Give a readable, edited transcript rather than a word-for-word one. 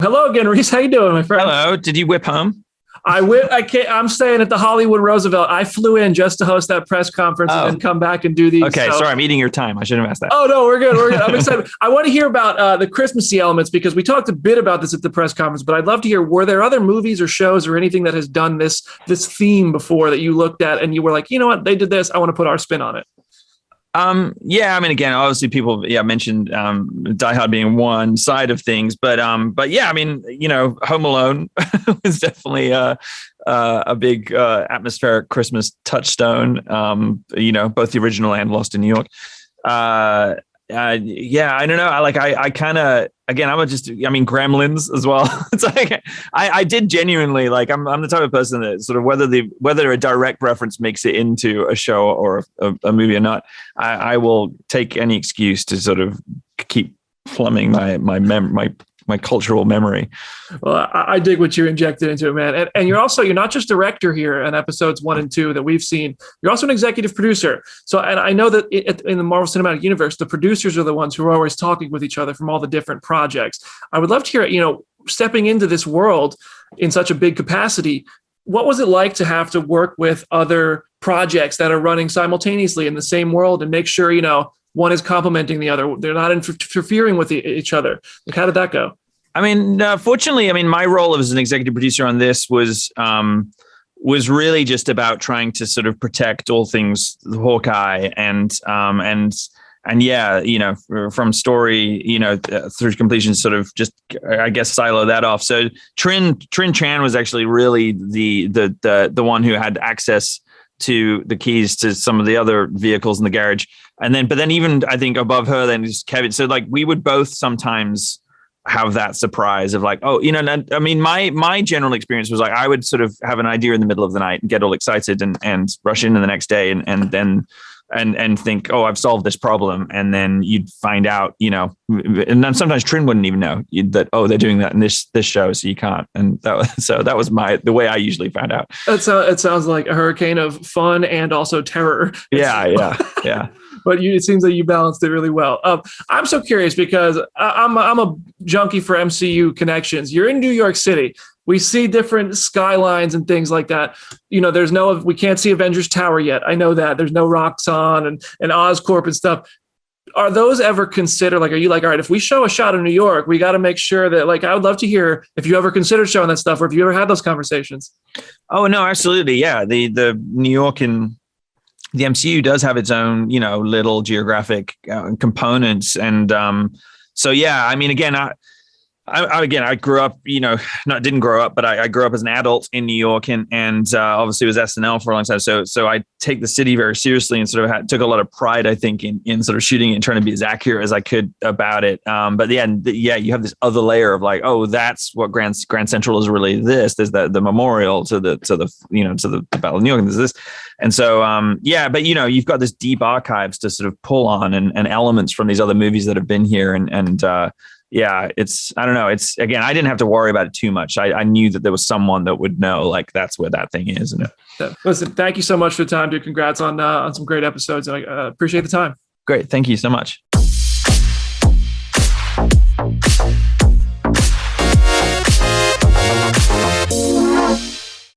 Hello again, Rhys. How you doing, my friend? Hello. Did you whip home? I can't. I'm staying at the Hollywood Roosevelt. I flew in just to host that press conference and then come back and do these. Okay, sorry, I'm eating your time. I shouldn't have asked that. Oh no, we're good. We're good. I'm excited. I want to hear about the Christmassy elements because we talked a bit about this at the press conference. But I'd love to hear: were there other movies or shows or anything that has done this theme before that you looked at and you were like, you know what, they did this. I want to put our spin on it. Yeah, I mean, again, obviously people, mentioned Die Hard being one side of things, but yeah, I mean, Home Alone was definitely a big atmospheric Christmas touchstone. Both the original and Lost in New York. Yeah, I don't know. I kind of, again, Gremlins as well. It's like, I did genuinely, I'm the type of person that sort of, whether a direct reference makes it into a show or a movie or not, I will take any excuse to sort of keep plumbing my cultural memory. Well, I dig what you injected into it, man. And you're not just director here in episodes 1 and 2 that we've seen. You're also an executive producer. So, and I know that in the Marvel Cinematic Universe, the producers are the ones who are always talking with each other from all the different projects. I would love to hear, stepping into this world in such a big capacity, what was it like to have to work with other projects that are running simultaneously in the same world and make sure, one is complementing the other. They're not interfering with each other. Like, how did that go? I mean, fortunately, my role as an executive producer on this was really just about trying to sort of protect all things Hawkeye and yeah, from story, through completion, sort of just, I guess, silo that off. So Trin Chan was actually really the one who had access to the keys to some of the other vehicles in the garage. But then even I think above her, then just Kevin. So we would both sometimes have that surprise of my general experience was I would sort of have an idea in the middle of the night and get all excited and rush in the next day and then think, oh, I've solved this problem. And then you'd find out, and then sometimes Trin wouldn't even know that, oh, they're doing that in this show, so you can't. And that was the way I usually found out. It sounds like a hurricane of fun and also terror. Yeah. But it seems like you balanced it really well. I'm so curious because I'm a junkie for MCU connections. You're in New York City. We see different skylines and things like that. We can't see Avengers Tower yet. I know that there's no Roxxon and Oscorp and stuff. Are those ever considered? Are you all right, if we show a shot of New York, we got to make sure that I would love to hear if you ever considered showing that stuff or if you ever had those conversations. Oh, no, absolutely. Yeah. The New York and the MCU does have its own, little geographic components. And so, yeah, I mean, again, I grew up, didn't grow up, but I grew up as an adult in New York and obviously was SNL for a long time. So I take the city very seriously and sort of took a lot of pride, I think, in sort of shooting it and trying to be as accurate as I could about it. But yeah, you have this other layer of oh, that's what Grand Central is really this. There's the memorial to the Battle of New York. And there's this. And so, but you've got this deep archives to sort of pull on and elements from these other movies that have been here and yeah, I don't know. Again, I didn't have to worry about it too much. I knew that there was someone that would know, that's where that thing is. And listen, thank you so much for the time, dude. Congrats on some great episodes. And I appreciate the time. Great. Thank you so much.